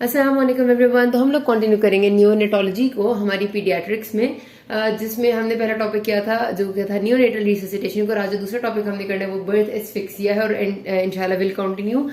अस्सलाम वालेकुम एवरीवन। तो हम लोग कंटिन्यू करेंगे नियोनेटोलॉजी को हमारी पीडियाट्रिक्स में, जिसमें हमने पहला टॉपिक किया था जो क्या था नियोनेटल रिससिटेशन को। आज जो दूसरा टॉपिक हमने करना है वो बर्थ एस्फिक्सिया है और इंशाल्लाह विल कंटिन्यू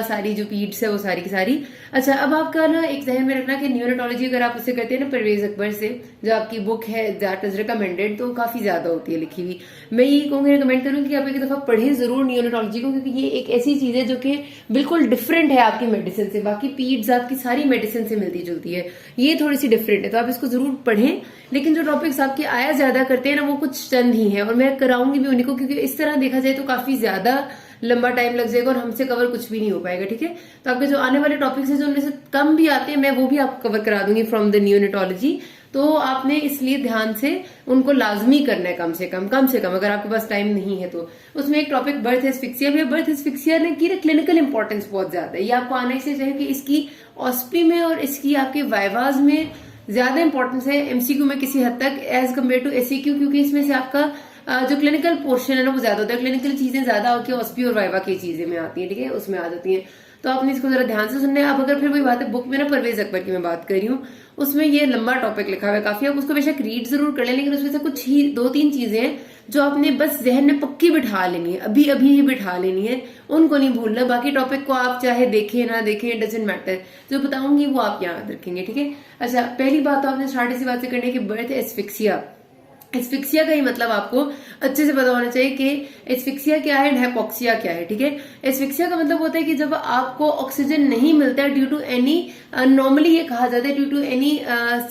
सारी जो पीड्स है वो सारी की सारी। अच्छा, अब आपका ना एक जहन में रखना कि नियोनेटोलॉजी अगर आप उससे करते हैं ना परवेज अकबर से, जो आपकी बुक है दैट इज रिकमेंडेड, तो काफी ज्यादा होती है लिखी हुई। मैं यही कहूंगी, रिकमेंड करूंगी कि आप एक दफा पढ़ें जरूर नियोनेटोलॉजी को, क्योंकि ये एक ऐसी चीज है जो कि बिल्कुल डिफरेंट है आपकी मेडिसिन से। बाकी पीड्स आपकी सारी मेडिसिन से मिलती जुलती है, ये थोड़ी सी डिफरेंट है, तो आप इसको जरूर पढ़ें। लेकिन जो टॉपिक्स आपके आया ज्यादा करते हैं ना वो कुछ चंद ही है, और मैं कराऊंगी भी उन्हीं को, क्योंकि इस तरह देखा जाए तो काफी ज्यादा लंबा टाइम लग जाएगा और हमसे कवर कुछ भी नहीं हो पाएगा। ठीक है, तो आपके जो आने वाले टॉपिक्स है जो उनमें से कम भी आते हैं मैं वो भी आपको कवर करा दूंगी फ्रॉम द नियोनेटोलॉजी। तो आपने इसलिए ध्यान से उनको लाजमी करना है, कम से कम अगर आपके पास टाइम नहीं है तो। उसमें एक टॉपिक बर्थ एस्फिक्सिया भी है। बर्थ एस्फिक्सिया ने की क्लिनिकल इंपॉर्टेंस बहुत ज्यादा है, ये आपको आना इसलिए चाहिए कि इसकी ऑस्पी में और इसकी आपके वाइवाज में ज्यादा इंपॉर्टेंस है एमसीक्यू में किसी हद तक एज कम्पेयर टू एससीक्यू, क्योंकि इसमें से आपका जो क्लिनिकल पोर्शन है ना वो ज्यादा होता है। क्लिनिकल चीजें ज्यादा होकर ऑस्पी और वाइवा की चीजें में आती है, ठीक है, उसमें आ जाती है। तो आपने इसको जरा ध्यान से सुनना है। अब अगर फिर वही बात है, बुक में ना परवेज अकबर की मैं बात कर रही हूँ, उसमें ये लंबा टॉपिक लिखा हुआ है काफी, आप उसको बेशक रीड जरूर कर लें, लेकिन उसमें से कुछ ही 2-3 चीजें हैं जो आपने बस जहन में पक्की बिठा लेनी है, अभी अभी ही बिठा लेनी है, उनको नहीं भूलना। बाकी टॉपिक को आप चाहे देखें ना देखें, डजेंट मैटर, जो बताऊंगी वो आप याद रखेंगे, ठीक है। अच्छा, पहली बात तो आपने स्टार्ट इसी बात से करनी है कि बर्थ एस्फिक्सिया। एस्फिक्सिया का ही मतलब आपको अच्छे से पता होना चाहिए कि एस्फिक्सिया क्या है, हाइपोक्सिया क्या है, ठीक है। एस्फिक्सिया का मतलब होता है कि जब आपको ऑक्सीजन नहीं मिलता है ड्यू टू एनी, नॉर्मली ये कहा जाता है due to any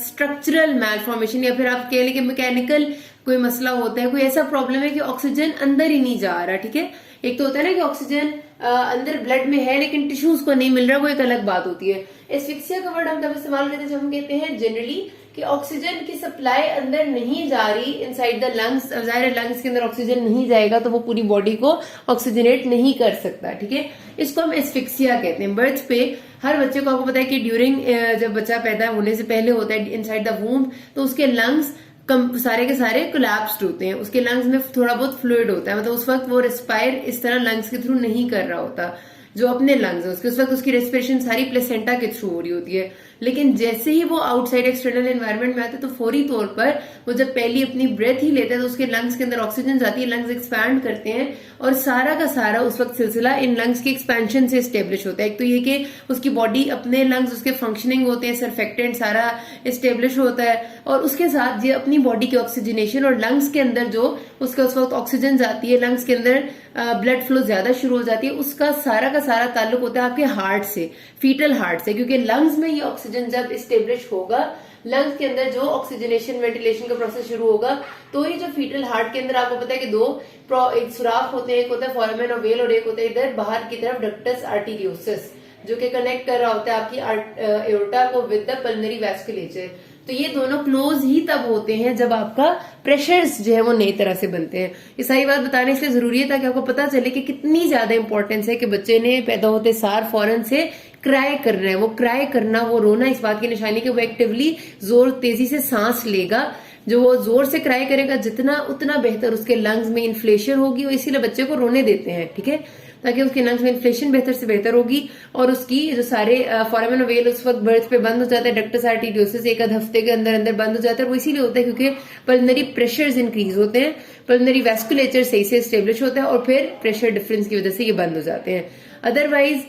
structural malformation, या फिर आप कह लें कि मैकेनिकल कोई मसला होता है, कोई ऐसा प्रॉब्लम है कि ऑक्सीजन अंदर ही नहीं जा रहा, ठीक है। एक तो होता है ना कि ऑक्सीजन अंदर ब्लड में है लेकिन टिश्यूज को नहीं मिल रहा, वो एक अलग बात होती है। एस्फिक्सिया का वर्ड हम तब इस्तेमाल करते हैं जब हम कहते हैं जनरली कि ऑक्सीजन की सप्लाई अंदर नहीं जा रही इनसाइड द लंग्स। ज़ाहिर लंग्स के अंदर ऑक्सीजन नहीं जाएगा तो वो पूरी बॉडी को ऑक्सीजनेट नहीं कर सकता, ठीक है। इसको हम एस्फिक्सिया कहते हैं। बर्थ पे हर बच्चे को, आपको पता है कि ड्यूरिंग जब बच्चा पैदा होने से पहले होता है इनसाइड द वूम्ब, तो उसके लंग्स सारे के सारे कोलैप्स्ड होते हैं, उसके लंग्स में थोड़ा बहुत फ्लूइड होता है, मतलब उस वक्त वो रेस्पायर इस तरह लंग्स के थ्रू नहीं कर रहा होता, जो अपने लंग्स है उसके, उस वक्त उसकी रेस्पिरेशन सारी प्लेसेंटा के थ्रू हो रही होती है। लेकिन जैसे ही वो आउटसाइड एक्सटर्नल एनवायरनमेंट में आते हैं तो फौरी तौर पर वो जब पहली अपनी ब्रेथ ही लेता है तो उसके लंग्स के अंदर ऑक्सीजन जाती है, लंग्स एक्सपैंड करते हैं, और सारा का सारा उस वक्त सिलसिला इन लंग्स के एक्सपेंशन से स्टेब्लिश होता है। एक तो ये कि उसकी बॉडी अपने लंग्स, उसके फंक्शनिंग होते हैं, सरफेक्टेंट सारा स्टेब्लिश होता है, और उसके साथ ये अपनी बॉडी की ऑक्सीजनेशन और लंग्स के अंदर जो उसका उस वक्त ऑक्सीजन जाती है, लंग्स के अंदर ब्लड फ्लो ज्यादा शुरू हो जाती है, उसका सारा का सारा ताल्लुक होता है आपके हार्ट से, फीटल हार्ट से, क्योंकि लंग्स में ये ऑक्सीजन जब स्टेब्लिश होगा, लंग्स के अंदर जो ऑक्सीजनेशन वेंटिलेशन का प्रोसेस शुरू होगा, तो ये जो फीटल हार्ट के अंदर आपको पता है कि एक सुराख होते हैं, एक होता है फोरामेन और वेल, और एक होता है इधर बाहर की तरफ डक्टस आर्टीरियोसिस, जो कि कनेक्ट कर रहा होता है आपकी एओर्टा को विद द पल्मोनरी वैस्कुलेचर। तो ये दोनों क्लोज ही तब होते हैं जब आपका प्रेशर्स जो है वो नई तरह से बनते हैं। ये सारी बात बताने इसलिए जरूरी है ताकि आपको पता चले कि कितनी ज्यादा इंपॉर्टेंस है कि बच्चे ने पैदा होते सार फौरन से क्राई करना है। वो क्राई करना, वो रोना इस बात की निशानी कि वो एक्टिवली जोर तेजी से सांस लेगा। जो वो जोर से क्राई करेगा जितना, उतना बेहतर उसके लंग्स में इन्फ्लेशन होगी, और इसीलिए बच्चे को रोने देते हैं, ठीक है, ताकि उसके लंग्स में इन्फ्लेशन बेहतर से बेहतर होगी, और उसकी जो सारे फोरामेन और वेल उस वक्त बर्थ पे बंद हो जाता है, डक्टस आर्टीरियोसिस एक आध हफ्ते के अंदर अंदर बंद हो जाता है। वो इसीलिए होता है क्योंकि पल्मोनरी प्रेशर्स इंक्रीज होते हैं, पल्मोनरी वैस्कुलेचर सही से स्टेब्लिश होता है, और फिर प्रेशर डिफरेंस की वजह से ये बंद हो जाते हैं। अदरवाइज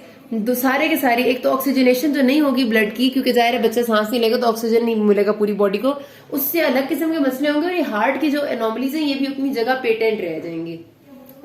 सारे के सारे, एक तो ऑक्सीजनेशन जो नहीं होगी ब्लड की, क्योंकि जाहिर है बच्चा सांस नहीं लेगा तो ऑक्सीजन नहीं मिलेगा पूरी बॉडी को, उससे अलग किस्म के मसले होंगे, और ये हार्ट की जो एनोमलीज है ये भी अपनी जगह पेटेंट रह जाएंगी।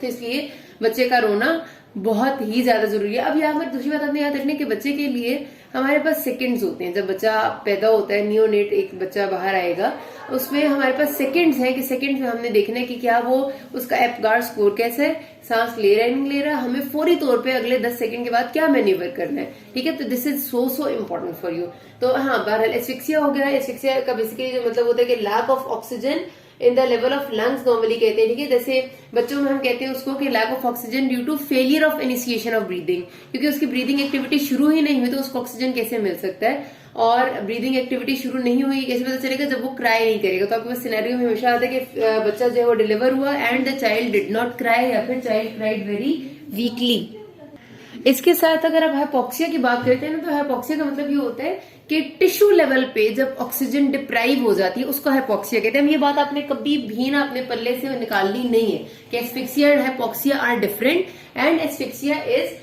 तो इसलिए बच्चे का रोना बहुत ही ज्यादा जरूरी है। अब यहाँ पर दूसरी बात आपने याद रखनी कि बच्चे के लिए हमारे पास सेकंड्स होते हैं। जब बच्चा पैदा होता है, नियोनेट एक बच्चा बाहर आएगा, उसमें हमारे पास सेकंड्स हैं कि सेकंड्स में हमने देखना है कि क्या वो उसका एपगार स्कोर कैसा है, सांस ले रहा है नहीं ले रहा, हमें फौरी तौर पे अगले 10 सेकंड के बाद क्या मैन्यूवर करना है, ठीक है। तो this is so important for you. तो हाँ, बहरहाल एस्फिक्सिया हो गया। एस्फिक्सिया का बेसिकली जो मतलब होता है कि lack of oxygen in the level of lungs normally कहते हैं, ठीक है। जैसे बच्चों में हम कहते हैं उसको कि lack of oxygen due to failure of initiation of breathing, क्योंकि उसकी ब्रीदिंग एक्टिविटी शुरू ही नहीं हुई तो उसको ऑक्सीजन कैसे मिल सकता है। और ब्रीदिंग एक्टिविटी शुरू नहीं हुई कैसे पता चलेगा, जब वो क्राई नहीं करेगा। तो आपके पास सिनेरियो में हमेशा आता है कि बच्चा जो है वो डिलीवर हुआ and the child did not cry, या फिर चाइल्ड क्राइड वेरी वीकली। इसके साथ अगर आप हाइपोक्सिया की बात करते हैं ना, तो हाइपोक्सिया का मतलब ये होता है कि टिश्यू लेवल पे जब ऑक्सीजन डिप्राइव हो जाती है उसको हाइपोक्सिया कहते हैं। ये बात आपने कभी भी ना अपने पल्ले से निकालनी नहीं है कि asphyxia and hypoxia are different, and asphyxia is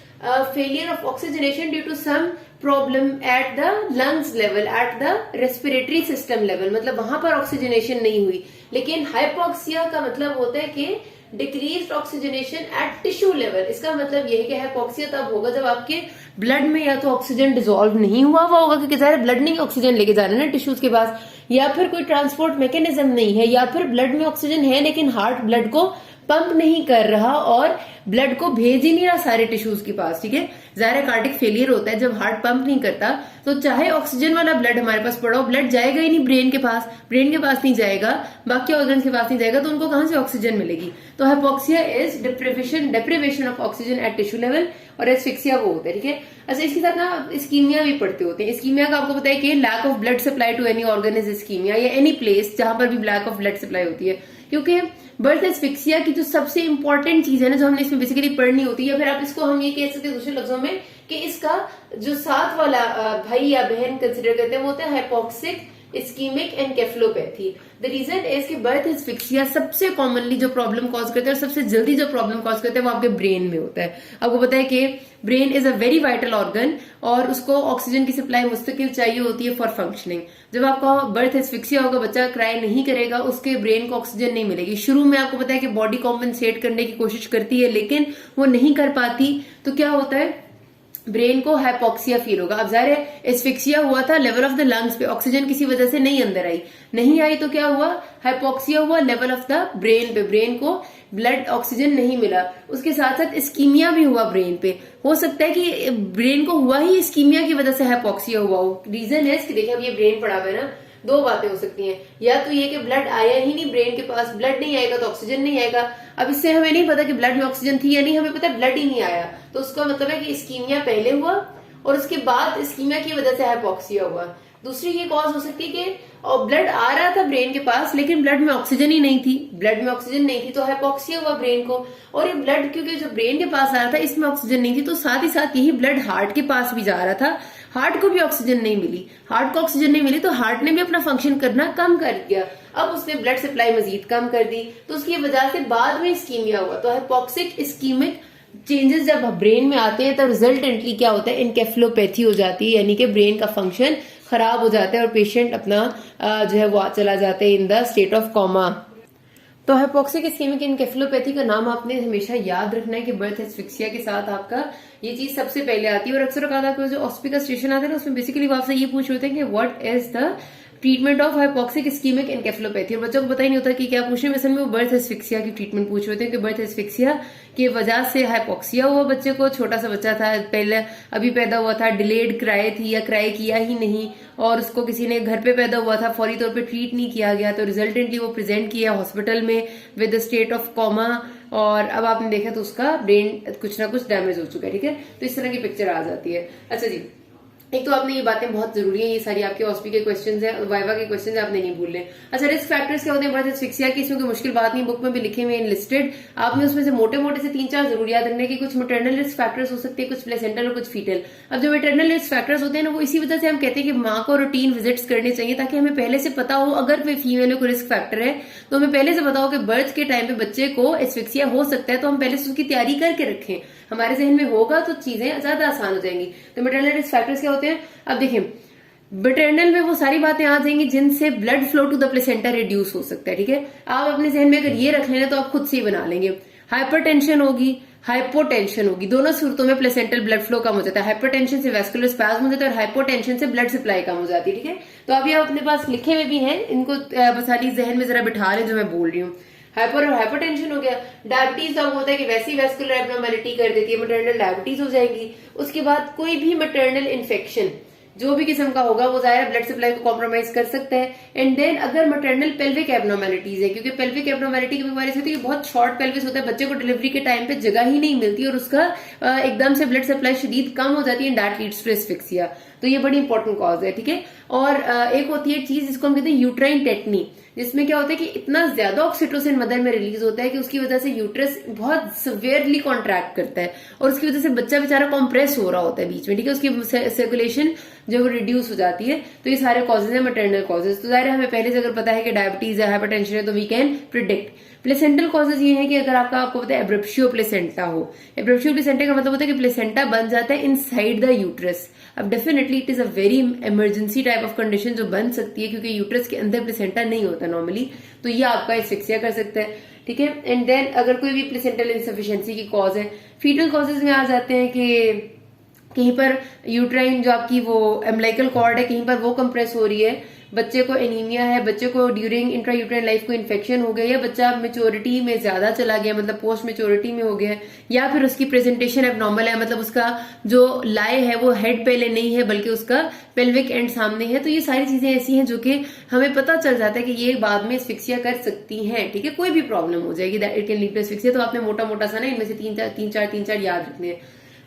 failure of oxygenation due to some problem at the lungs level, at the respiratory system level, मतलब वहां पर ऑक्सीजनेशन नहीं हुई। लेकिन हाइपोक्सिया का मतलब होता है कि decrease oxygenation at tissue level. इसका मतलब यह है कि हाइपोक्सिया तब होगा जब आपके ब्लड में या तो ऑक्सीजन डिसॉल्व नहीं हुआ होगा, क्योंकि सारे ब्लड नहीं ऑक्सीजन लेके जा रहे हैं ना टिश्यूज के पास, या फिर कोई ट्रांसपोर्ट मैकेनिज्म नहीं है, या फिर ब्लड में ऑक्सीजन है लेकिन हार्ट ब्लड को पंप नहीं कर रहा और ब्लड को भेज ही नहीं रहा सारे टिश्यूज के पास। ठीक है, ज़ाहिर कार्डिक फेलियर होता है जब हार्ट पंप नहीं करता, तो चाहे ऑक्सीजन वाला ब्लड हमारे पास पड़ा हो, ब्लड जाएगा ही नहीं ब्रेन के पास, ब्रेन के पास नहीं जाएगा, बाकी ऑर्गन्स के पास नहीं जाएगा, तो उनको कहां से ऑक्सीजन मिलेगी। तो hypoxia is deprivation of oxygen at tissue level, और एस्फिक्सिया वो होता है। ठीक है, अच्छा इसके साथ ना इस्कीमिया भी पढ़ते होते हैं। इस्कीमिया का आपको पता है कि lack of blood supply to any organ is ischaemia, या एनी प्लेस जहां पर भी लैक ऑफ ब्लड सप्लाई होती है। क्योंकि बर्थ एस्फिक्सिया की जो सबसे इंपॉर्टेंट चीज है ना, जो हमने इसमें बेसिकली पढ़नी होती है, या फिर आप इसको हम ये कह सकते हैं दूसरे लफ्जों में कि इसका जो साथ वाला भाई या बहन कंसिडर करते हैं वो होता है hypoxic ischaemic encephalopathy. The reason is कि बर्थ एस्फिक्सिया सबसे कॉमनली जो प्रॉब्लम कॉज करता है और सबसे जल्दी जो प्रॉब्लम कॉज करता है वो आपके ब्रेन में होता है। आपको पता है कि brain is a very vital organ और उसको ऑक्सीजन की सप्लाई मुस्तकिल चाहिए होती है फॉर फंक्शनिंग। जब आपका बर्थ एस्फिक्सिया होगा, बच्चा क्राई नहीं करेगा, उसके ब्रेन को ऑक्सीजन नहीं मिलेगी। शुरू में आपको पता है कि बॉडी कॉम्पनसेट करने की कोशिश करती है लेकिन वो नहीं कर पाती, तो क्या होता है, ब्रेन को हाइपोक्सिया फील होगा। अब जाहिर है एस्फिक्सिया हुआ था लेवल ऑफ द लंग्स पे, ऑक्सीजन किसी वजह से नहीं अंदर आई, नहीं आई तो क्या हुआ, हाइपोक्सिया हुआ लेवल ऑफ द ब्रेन पे, ब्रेन को ब्लड ऑक्सीजन नहीं मिला। उसके साथ साथ इस्कीमिया भी हुआ ब्रेन पे। हो सकता है कि ब्रेन को हुआ ही इस्कीमिया की वजह से हाइपोक्सिया हुआ हो। रीजन है कि देखिए अब ये ब्रेन पड़ा हुआ है ना, दो बातें हो सकती हैं, या तो ये कि ब्लड आया ही नहीं ब्रेन के पास, ब्लड नहीं आएगा तो ऑक्सीजन नहीं आएगा। अब इससे हमें नहीं पता कि ब्लड में ऑक्सीजन थी या नहीं, हमें पता है ब्लड ही नहीं आया, तो उसका मतलब है कि इस्कीमिया पहले हुआ और उसके बाद इस्कीमिया की वजह से हाइपोक्सिया हुआ। दूसरी ये कॉज हो सकती है कि ब्लड आ रहा था ब्रेन के पास लेकिन ब्लड में ऑक्सीजन ही नहीं थी, ब्लड में ऑक्सीजन नहीं थी तो हाइपोक्सिया हुआ ब्रेन को। और ये ब्लड क्योंकि जो ब्रेन के पास आ रहा था इसमें ऑक्सीजन नहीं थी, तो साथ ही साथ यही ब्लड हार्ट के पास भी जा रहा था, हार्ट को भी ऑक्सीजन नहीं मिली, हार्ट को ऑक्सीजन नहीं मिली तो हार्ट ने भी अपना फंक्शन करना कम कर दिया। अब उसने ब्लड सप्लाई मजीद कम कर दी, तो उसकी वजह से बाद में इस्कीमिया हुआ। तो हाइपोक्सिक इस्कीमिक चेंजेस जब ब्रेन में आते हैं तो रिजल्टेंटली क्या होता है, एनकेफेलोपैथी हो जाती है, यानी कि ब्रेन का फंक्शन खराब हो जाता है और पेशेंट अपना जो है वो चला जाता है in the state of coma. तो हाइपोक्सिक इस्कीमिक एनकेफेलोपैथी का नाम आपने हमेशा याद रखना है कि बर्थ एस्फिक्सिया के साथ आपका ये चीज सबसे पहले आती है। और अक्सर आपको जो ऑस्पिका स्टेशन आते हैं ना उसमें बेसिकली वो आपसे ये पूछ रहे होते हैं कि what is the treatment of hypoxic ischaemic encephalopathy, और बच्चों को पता ही नहीं होता कि क्या पूछ रहे हैं। असल में वो बर्थ एस्फिक्सिया की ट्रीटमेंट पूछ रहे होते हैं कि बर्थ एस्फिक्सिया की वजह से हाइपोक्सिया हुआ बच्चे को, छोटा सा बच्चा था, पहले अभी पैदा हुआ था, डिलेड क्राई थी या क्राई किया ही नहीं, और उसको किसी ने घर पे पैदा हुआ था, फौरी तौर पे ट्रीट नहीं किया गया, तो रिजल्टेंटली वो प्रेजेंट किया हॉस्पिटल में with the state of coma, और अब आपने देखा तो उसका ब्रेन कुछ ना कुछ डैमेज हो चुका है। ठीक है, तो इस तरह की पिक्चर आ जाती है। अच्छा जी, एक तो आपने ये बातें बहुत जरूरी है, ये सारी आपके ऑस्पी के क्वेश्चंस है, वाइवा के क्वेश्चंस है, आपने नहीं भूलने। अच्छा, रिस्क फैक्टर्स क्या होते हैं बर्थ एस्फिक्सिया की, इसमें कोई मुश्किल बात नहीं, बुक में भी लिखे हुए हैं लिस्टेड, आपने उसमें से मोटे मोटे से 3-4 जरूर याद रखने की। कुछ मैटरनल रिस्क फैक्टर्स हो सकते हैं, कुछ प्लेसेंटल और कुछ फीटल। अब जो मैटरनल रिस्क फैक्टर्स होते हैं ना वो इसी वजह से हम कहते हैं कि माँ को रूटीन विजिट्स करने चाहिए, ताकि हमें पहले से पता हो अगर कोई फीमेल में कोई रिस्क फैक्टर है तो हमें पहले से पता हो कि बर्थ के टाइम पे बच्चे को एस्फिक्सिया हो सकता है, तो हम पहले से उसकी तैयारी करके रखें, हमारे जहन में होगा तो चीजें ज्यादा आसान हो जाएंगी। तो मैटरनल रिस्क फैक्टर्स क्या होते हैं, अब देखिए मैटरनल में वो सारी बातें आ जाएंगी जिनसे blood flow to the placenta reduce हो सकता है। ठीक है, आप अपने जहन में अगर ये रख लेना तो आप खुद से ही बना लेंगे। हाइपरटेंशन होगी, हाइपोटेंशन होगी, दोनों सूरतों में प्लेसेंटल ब्लड फ्लो कम हो जाता है। हाइपरटेंशन से वैस्कुलर स्पैज्म हो जाता है और हाइपोटेंशन से ब्लड सप्लाई कम हो जाती है। ठीक है, तो आप ये अपने पास लिखे हुए भी हैं, इनको बस खाली जहन में जरा बिठा लें जो मैं बोल रही हूँ। हाइपर और हाइपरटेंशन हो गया। डायबिटीज अब होता है कि वैसी वैस्कुलर एब्नॉर्मैलिटी कर देती है, मैटरनल डायबिटीज हो जाएंगी। उसके बाद कोई भी मैटरनल इन्फेक्शन जो भी किस्म का होगा वो जाहिर ब्लड सप्लाई को कॉम्प्रोमाइज कर सकता है। एंड देन अगर मैटरनल पेल्विक एब्नॉर्मैलिटीज है, क्योंकि पेल्विक एब्नॉर्मैलिटी की बीमारी से होती है बहुत शॉर्ट पेल्विस होता है, बच्चे को डिलीवरी के टाइम पे जगह ही नहीं मिलती और उसका एकदम से ब्लड सप्लाई शदीद कम हो जाती है, दैट लीड्स टू एस्फिक्सिया। तो ये बड़ी इंपॉर्टेंट कॉज है, ठीक है। और एक होती है चीज जिसको हम कहते हैं यूट्राइन टेटनी, जिसमें क्या होता है कि इतना ज्यादा ऑक्सीटोसिन मदर में रिलीज होता है कि उसकी वजह से यूट्रस बहुत सिवियरली कॉन्ट्रैक्ट करता है और उसकी वजह से बच्चा बेचारा कॉम्प्रेस हो रहा होता है बीच में, ठीक है, उसकी सर्कुलेशन जो रिड्यूस हो जाती है। तो ये सारे कॉजेज है मैटरनल कॉजेज। तो जाहिर है हमें पहले से अगर पता है कि डायबिटीज है, हाइपरटेंशन है, तो we can predict. Placental causes ये है कि अगर आपको पता है एब्रेप्शियो प्लेसेंटा हो, एब्रेप्शियो प्लेसेंटा का मतलब होता है कि प्लेसेंटा बन जाता है इनसाइड द यूट्रस। अब definitely it is a very emergency type of condition जो बन सकती है, क्योंकि यूट्रस के अंदर प्लेसेंटा नहीं होता नॉर्मली, तो ये आपका एस्फिक्सिया कर सकता है, ठीक है। एंड देन अगर कोई भी प्लेसेंटल इनसफिशिएंसी की कॉज है, फीटल कॉजेज में आ जाते हैं कि कहीं पर यूट्राइन जो आपकी वो एम्बलाइकल कॉर्ड है कहीं पर वो कंप्रेस हो रही है, बच्चे को एनीमिया है, बच्चे को ड्यूरिंग इंट्रा यूट्राइन लाइफ को इन्फेक्शन हो गया, या बच्चा मेच्योरिटी में ज्यादा चला गया, मतलब पोस्ट मेच्योरिटी में हो गया, या फिर उसकी प्रेजेंटेशन एबनॉर्मल है, मतलब उसका जो लाई है वो हेड पहले नहीं है बल्कि उसका पेल्विक एंड सामने है। तो ये सारी चीजें ऐसी हैं जो कि हमें पता चल जाता है कि ये बाद में एस्फिक्सिया कर सकती हैं, ठीक है। कोई भी प्रॉब्लम हो जाएगी that it can lead to asphyxia. तो आपने मोटा मोटा सा ना इनमें से तीन चार याद रखने हैं।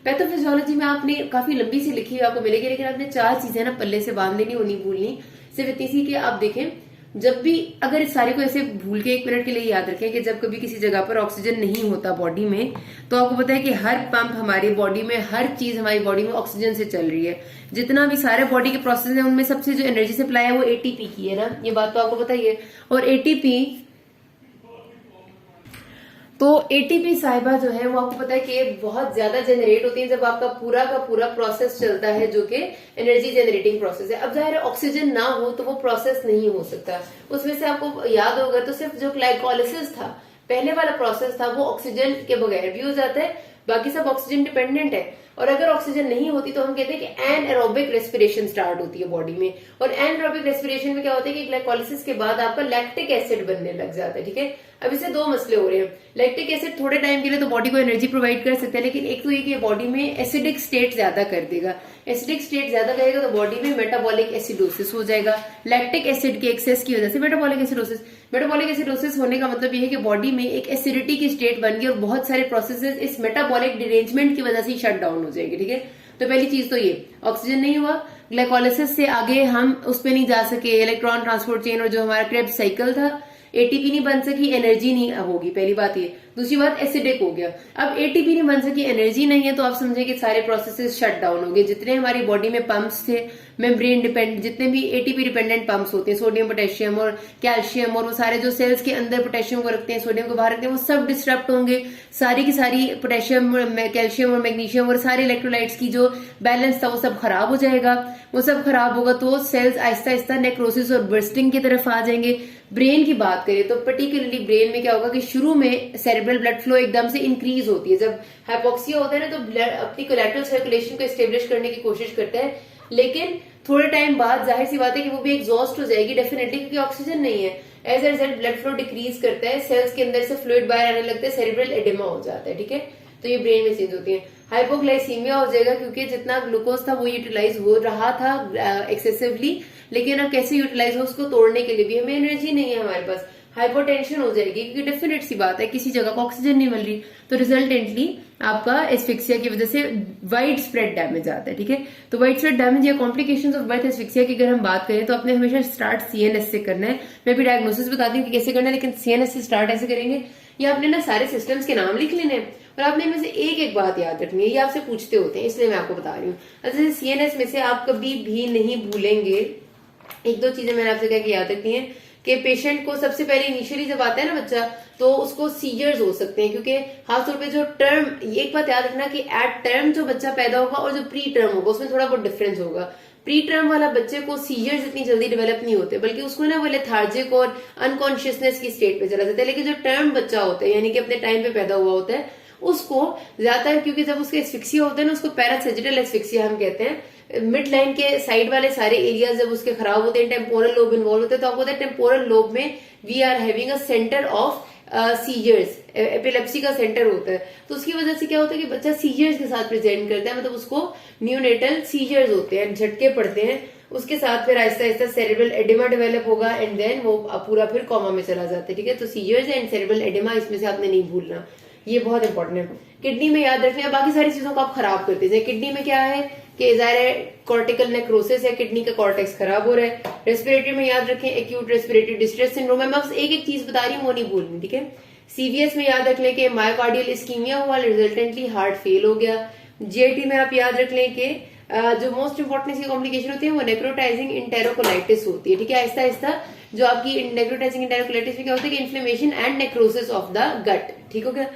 पैथोफिजियोलॉजी में आपने काफी लंबी सी लिखी हुई आपको मिलेगी, लेकिन आपने 4 चीजें ना पल्ले से बांध लेनी, वो नहीं भूलनी। सिर्फ इतनी सी कि आप देखें, जब भी अगर इस सारे को ऐसे भूल के 1 मिनट के लिए याद रखें कि जब कभी किसी जगह पर ऑक्सीजन नहीं होता बॉडी में, तो आपको पता है कि हर पंप हमारी बॉडी में, हर चीज हमारी बॉडी में ऑक्सीजन से चल रही है। जितना भी सारे बॉडी के प्रोसेस है उनमें सबसे जो एनर्जी सप्लाई है वो एटीपी की है ना, ये बात तो आपको पता ही है। और एटीपी साहिबा जो है वो आपको पता है कि बहुत ज्यादा जनरेट होती है जब आपका पूरा का पूरा प्रोसेस चलता है जो कि एनर्जी जनरेटिंग प्रोसेस है। अब जाहिर है ऑक्सीजन ना हो तो वो प्रोसेस नहीं हो सकता। उसमें से आपको याद होगा तो सिर्फ जो ग्लाइकोलिसिस था, पहले वाला प्रोसेस था, वो ऑक्सीजन के बगैर भी हो जाता है, बाकी सब ऑक्सीजन डिपेंडेंट है। और अगर ऑक्सीजन नहीं होती तो हम कहते हैं कि एनएरोबिक रेस्पिरेशन स्टार्ट होती है बॉडी में। और एनएरोबिक रेस्पिरेशन में क्या होता है कि ग्लाइकोलिसिस के बाद आपका लैक्टिक एसिड बनने लग जाता है, ठीक है। अब इससे 2 मसले हो रहे हैं। लैक्टिक एसिड थोड़े टाइम के लिए तो बॉडी को एनर्जी प्रोवाइड कर सकता है, लेकिन एक तो ये कि बॉडी में एसिडिक स्टेट ज्यादा कर देगा। एसिडिक स्टेट ज्यादा करेगा तो बॉडी में मेटाबॉलिक एसिडोसिस हो जाएगा। लैक्टिक एसिड के एक्सेस की वजह से मेटाबॉलिक एसिडोसिस होने का मतलब ये है कि बॉडी में एक एसिडिटी की स्टेट बन गई और बहुत सारे प्रोसेसेस इस मेटाबॉलिक डिरेंजमेंट की वजह से शट डाउन हो जाएगी, ठीक है। तो पहली चीज तो ये ऑक्सीजन नहीं हुआ, ग्लाइकोलिसिस से आगे हम उस पर नहीं जा सके, इलेक्ट्रॉन ट्रांसपोर्ट चेन और जो हमारा क्रेब्स साइकिल था, एटीपी नहीं बन सकी, एनर्जी नहीं होगी, पहली बात ये। दूसरी बात एसिडिक हो गया। अब एटीपी नहीं बन सकी, एनर्जी नहीं है, तो आप समझे कि सारे प्रोसेसेस शट डाउन हो गए। जितने हमारी बॉडी में पंप्स थे, मेम्ब्रेन डिपेंडेंट, जितने भी एटीपी डिपेंडेंट पंप्स होते हैं, सोडियम पोटेशियम और कैल्शियम, और वो सारे जो सेल्स के अंदर पोटेशियम को रखते हैं, सोडियम को बाहर रखते हैं, वो सब डिस्टर्ब होंगे। सारी की सारी पोटेशियम, कैल्शियम और मैग्नीशियम और सारे इलेक्ट्रोलाइट्स की जो बैलेंस था वो सब खराब हो जाएगा। वो सब खराब होगा तो सेल्स आहिस्ता आहिस्ता नेक्रोसिस और बर्स्टिंग की तरफ आ जाएंगे। ब्रेन की बात करें तो पर्टिकुलरली ब्रेन में क्या होगा कि शुरू में सेरेब्रल ब्लड फ्लो एकदम से इंक्रीज होती है। जब हाइपोक्सिया होता है ना तो ब्लड अपनी कोलैटरल सर्कुलेशन को एस्टेब्लिश करने की कोशिश करता है, लेकिन थोड़े टाइम बाद जाहिर सी बात है कि वो भी एग्जॉस्ट हो जाएगी डेफिनेटली, क्योंकि ऑक्सीजन नहीं है। As a result blood flow decrease करता है, सेल्स के अंदर से फ्लूइड बाहर आने लगता है, सेरेब्रल एडिमा हो जाता है, ठीक है। तो ये ब्रेन में चेंज होती है। हाइपोग्लाइसीमिया हो जाएगा क्योंकि जितना ग्लूकोज था वो यूटिलाइज हो रहा था एक्सेसिवली, लेकिन अब कैसे यूटिलाइज हो उसको तोड़ने के लिए भी हमें एनर्जी नहीं है हमारे पास। हाइपोटेंशन हो जाएगी क्योंकि डेफिनेट सी बात है किसी जगह को ऑक्सीजन नहीं मिल रही, तो रिजल्टेंटली आपका एस्फिक्सिया की वजह से वाइड स्प्रेड डैमेज आता है, ठीक है। तो वाइड स्प्रेड डैमेज या कॉम्प्लिकेशंस ऑफ बर्थ एस्फिक्सिया की अगर हम बात करें तो आपने हमेशा स्टार्ट सीएनएस से करना है। मैं भी डायग्नोसिस बताती हूँ कि कैसे करना है, लेकिन सीएनएस से स्टार्ट ऐसे करेंगे। या आपने ना सारे सिस्टम्स के नाम लिख लेने हैं और आपने इनमें से एक एक बात याद रखनी है। ये आपसे पूछते होते हैं इसलिए मैं आपको बता रही हूँ। जैसे सीएनएस में से आप कभी भी नहीं भूलेंगे, 1-2 चीजें मैंने आपसे कहा कि याद रखनी है कि पेशेंट को सबसे पहले इनिशियली जब आता है ना बच्चा तो उसको सीजर्स हो सकते हैं, क्योंकि खासतौर पे जो टर्म, एक बात याद रखना कि एट टर्म जो बच्चा पैदा होगा और जो प्री टर्म होगा उसमें थोड़ा बहुत डिफरेंस होगा। प्री टर्म वाला बच्चे को सीजर्स इतनी जल्दी डेवलप नहीं होते, बल्कि उसको ना वो लेथार्जिक और अनकॉन्शियसनेस की स्टेट पे चला जाता है। लेकिन जो टर्म बच्चा होता है यानी कि अपने टाइम पे पैदा हुआ होता है उसको ज्यादातर, क्योंकि जब उसके एस्फिक्सिया होता है ना उसको पैरासेजिटल एस्फिक्सिया हम कहते हैं। मिड लाइन के साइड वाले सारे एरियाज जब उसके खराब होते हैं, टेम्पोरल लोब इन्वॉल्व होते हैं, तो आपको पता है टेम्पोरल लोब में we are having a centre of seizures, epilepsy का सेंटर होता है। तो उसकी वजह से क्या होता है कि बच्चा सीजर्स के साथ प्रेजेंट करता है, मतलब उसको न्यूनेटल सीजर्स होते हैं, झटके पड़ते हैं। उसके साथ फिर Aahista Aahista cerebral oedema develop होगा एंड देन वो पूरा फिर कॉमा में चला जाता है, ठीक है। तो सीजर्स एंड सेरेब्रल एडिमा इसमें से आपने नहीं भूलना, ये बहुत इंपॉर्टेंट है। किडनी में याद रखना है, बाकी सारी चीजों को आप खराब करते हैं। किडनी में क्या है कि ज़ाहिर है कॉर्टिकल नेक्रोसिस है, किडनी का कॉर्टेक्स खराब हो रहा है। रेस्पिरेटरी में याद रखें एक्यूट रेस्पिरेटरी डिस्ट्रेस सिंड्रोम है। मैं बस एक एक चीज बता रही हूँ, वो नहीं भूलनी, ठीक है। सीवीएस में याद रख लें कि मायोकार्डियल इस्कीमिया हुआ, रिजल्टेंटली हार्ट फेल हो गया। जीआईटी में आप याद रख लें कि जो मोस्ट इंपॉर्टेंट इसकी कॉम्प्लिकेशन होती है वो नेक्रोटाइजिंग इंटेरोकोलाइटिस होती है, ठीक है। आहिस्ता आहिस्ता जो आपकी नेक्रोटाइजिंग इंटेरोकोलाइटिस में क्या होता है कि inflammation and necrosis of the gut, ठीक हो गया।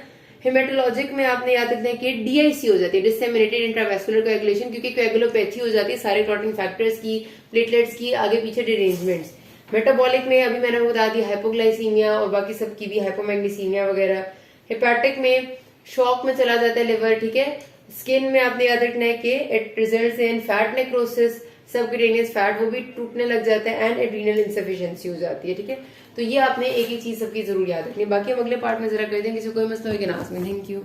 हेमेटोलॉजिक में आपने याद रखना है कि डीआईसी हो जाती है, डिसेमिनेटेड इंट्रावेस्कुलर कोएगुलेशन, क्योंकि कोएगुलोपैथी हो जाती है सारे क्लॉटिंग फैक्टर्स की, प्लेटलेट्स की, आगे पीछे डिरेंजमेंट्स। मेटाबॉलिक में अभी मैंने बता दी हाइपोग्लाइसीमिया और बाकी सबकी भी हाइपोमैग्नीसीमिया वगैरह। हेपेटिक में शॉक में चला जाता है लिवर, ठीक है। स्किन में आपने याद रखना है कि it results in fat necrosis, subcutaneous fat वो भी टूटने लग जाता है एंड एड्रीनल इंसफिशिएंसी हो जाती है, ठीक है। तो ये आपने एक ही चीज सबकी जरूर याद रखनी है। बाकी हम अगले पार्ट में जरा कर देंगे, किसी कोई मसला हो कि नाम में। Thank you.